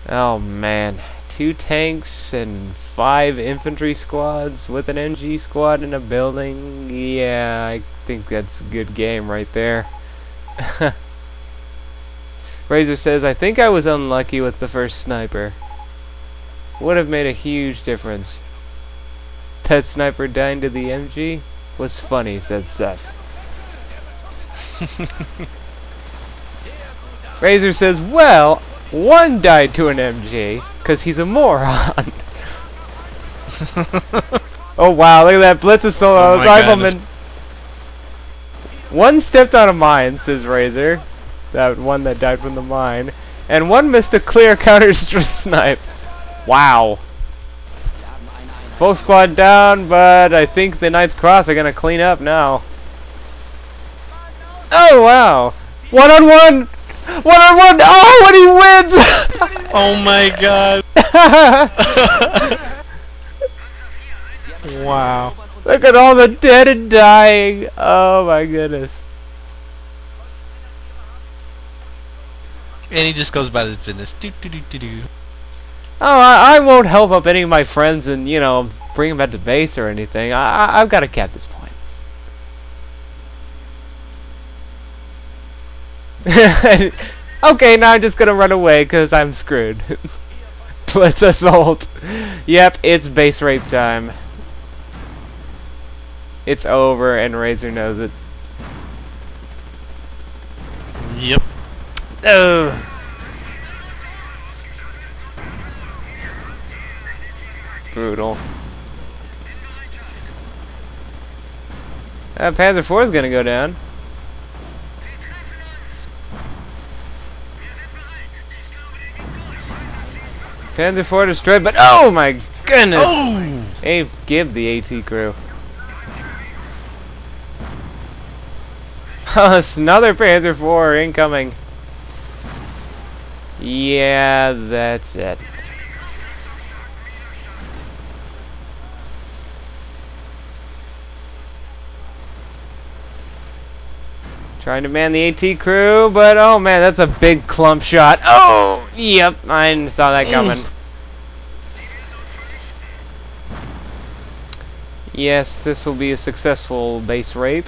Oh man, 2 tanks and 5 infantry squads with an MG squad in a building. Yeah, I think that's a good game right there. Razor says, I think I was unlucky with the first sniper. Would have made a huge difference. Pet sniper dying to the MG was funny, says Seph. Razor says, well, one died to an MG, because he's a moron. Oh wow, look at that Blitz assault on the rifleman. One stepped on a mine, says Razor. That one that died from the mine. And one missed a clear counter snipe. Wow. Full squad down, but I think the Knight's Cross are gonna clean up now. Oh wow! 1-on-1! 1-on-1! Oh, and he wins! Oh my god! Wow! Look at all the dead and dying! Oh my goodness! And he just goes about his business. Do do do do do. Oh, I won't help up any of my friends and, you know, bring them back to base or anything. I've got to cap this point. Okay, now I'm just gonna run away because I'm screwed. Blitz assault. Yep, it's base rape time. It's over and Razor knows it. Yep. Oh. Brutal. Panzer IV is gonna go down. Panzer IV destroyed, but oh my goodness! Oh! Hey, give the AT crew. Another Panzer IV incoming. Yeah, that's it. Trying to man the AT crew, but oh man, that's a big clump shot. Oh, yep, I saw that coming. Yes, this will be a successful base rape.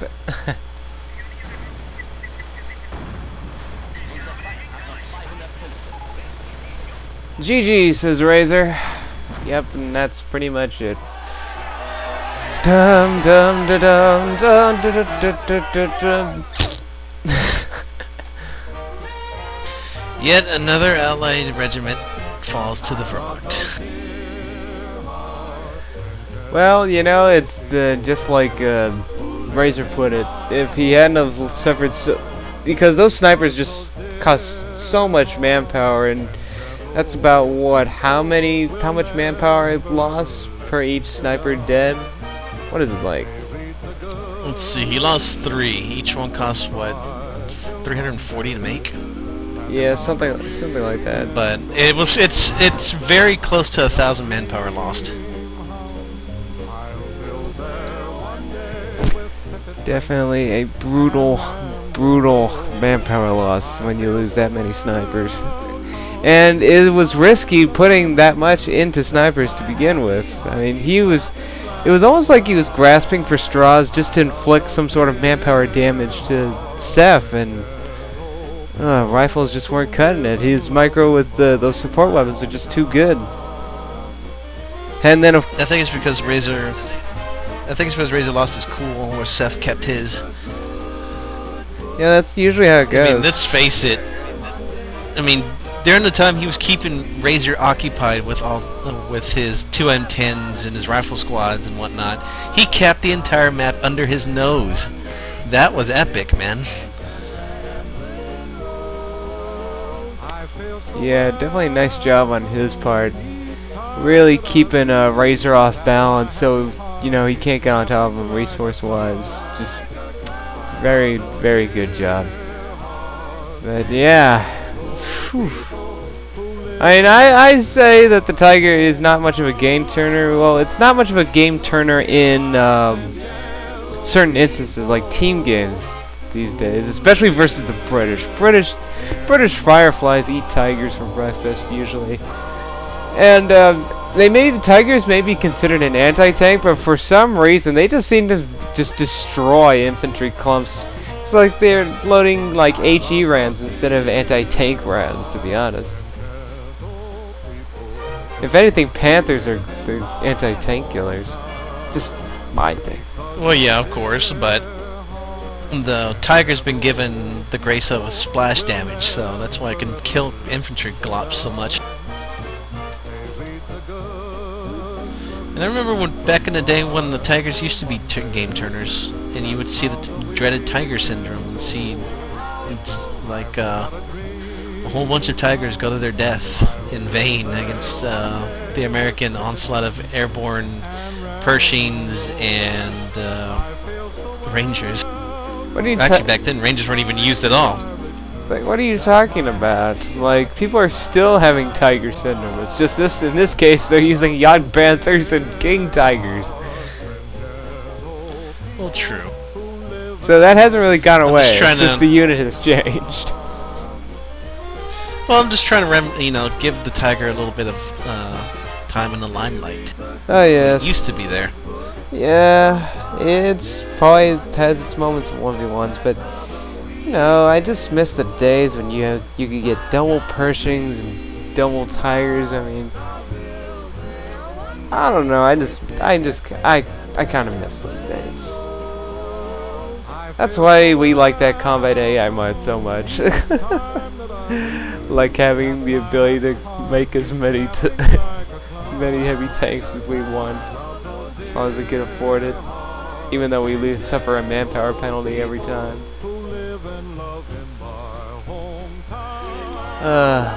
GG, says Razor. Yep, and that's pretty much it. Dum dum da dum dum da da da da dum. Yet another Allied regiment falls to the Wehrmacht. Well, you know, it's just like Razor put it. If he hadn't have suffered because those snipers just cost so much manpower, and that's about what? How much manpower it lost per each sniper dead? What is it like? Let's see. He lost 3. Each one cost what? 340 to make. Yeah, something like that. But it's very close to 1,000 manpower lost. Definitely a brutal manpower loss when you lose that many snipers. And it was risky putting that much into snipers to begin with. I mean, it was almost like he was grasping for straws just to inflict some sort of manpower damage to Seph, and rifles just weren't cutting it. His micro with those support weapons are just too good. And then I think it's because Razor lost his cool, where Seph kept his. Yeah, that's usually how it goes. I mean, let's face it. I mean, during the time he was keeping Razor occupied with his 2 M10s and his rifle squads and whatnot, he capped the entire map under his nose. That was epic, man. Yeah, definitely a nice job on his part. Really keeping Razor off balance, so you know he can't get on top of him resource-wise. Just very, very good job. But yeah, whew. I mean, I say that the Tiger is not much of a game turner. Well, it's not much of a game turner in certain instances, like team games these days, especially versus the British. British Fireflies eat tigers for breakfast usually, and tigers may be considered an anti-tank, but for some reason they just seem to just destroy infantry clumps. It's like they're loading like HE rounds instead of anti-tank rounds, to be honest. If anything, Panthers are the anti-tank killers. Just my thing. Well, yeah, of course, but the Tiger's been given the grace of a splash damage, so that's why it can kill infantry glops so much. And I remember when back in the day when the Tigers used to be game turners, and you would see the dreaded Tiger syndrome, and see it's like a whole bunch of Tigers go to their death in vain against the American onslaught of Airborne Pershings and Rangers. What are you Actually, back then, Rangers weren't even used at all. Like, what are you talking about? Like, people are still having Tiger syndrome. It's just this, in this case, they're using Young Panthers and King Tigers. Well, true. So that hasn't really gone away. It's just to the unit has changed. Well, I'm just trying to, give the Tiger a little bit of time in the limelight. Oh, yes. It used to be there. Yeah, it's probably has its moments in 1v1s, but you know, I just miss the days when you could get double Pershings and double Tigers. I mean, I don't know. I kind of miss those days. That's why we like that combat AI mod so much. Like having the ability to make as many many heavy tanks as we want, as long as we can afford it, even though we suffer a manpower penalty every time.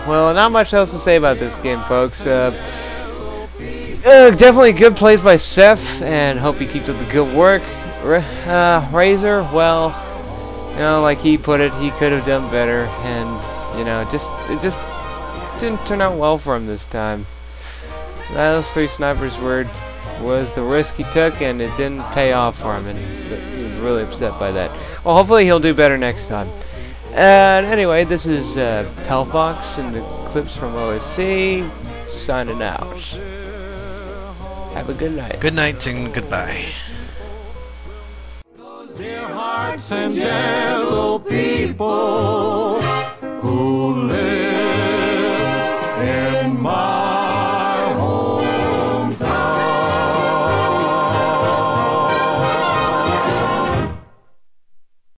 Well, not much else to say about this game, folks. Definitely good plays by Seph, and hope he keeps up the good work. Razor, well, you know, like he put it, he could have done better, and you know, it just didn't turn out well for him this time. Those 3 snipers was the risk he took, and it didn't pay off for him, and he was really upset by that. Well, hopefully he'll do better next time. And anyway, this is Pelfox and the clips from OSC signing out. Have a good night. Good night and goodbye. Dear hearts and gentle people.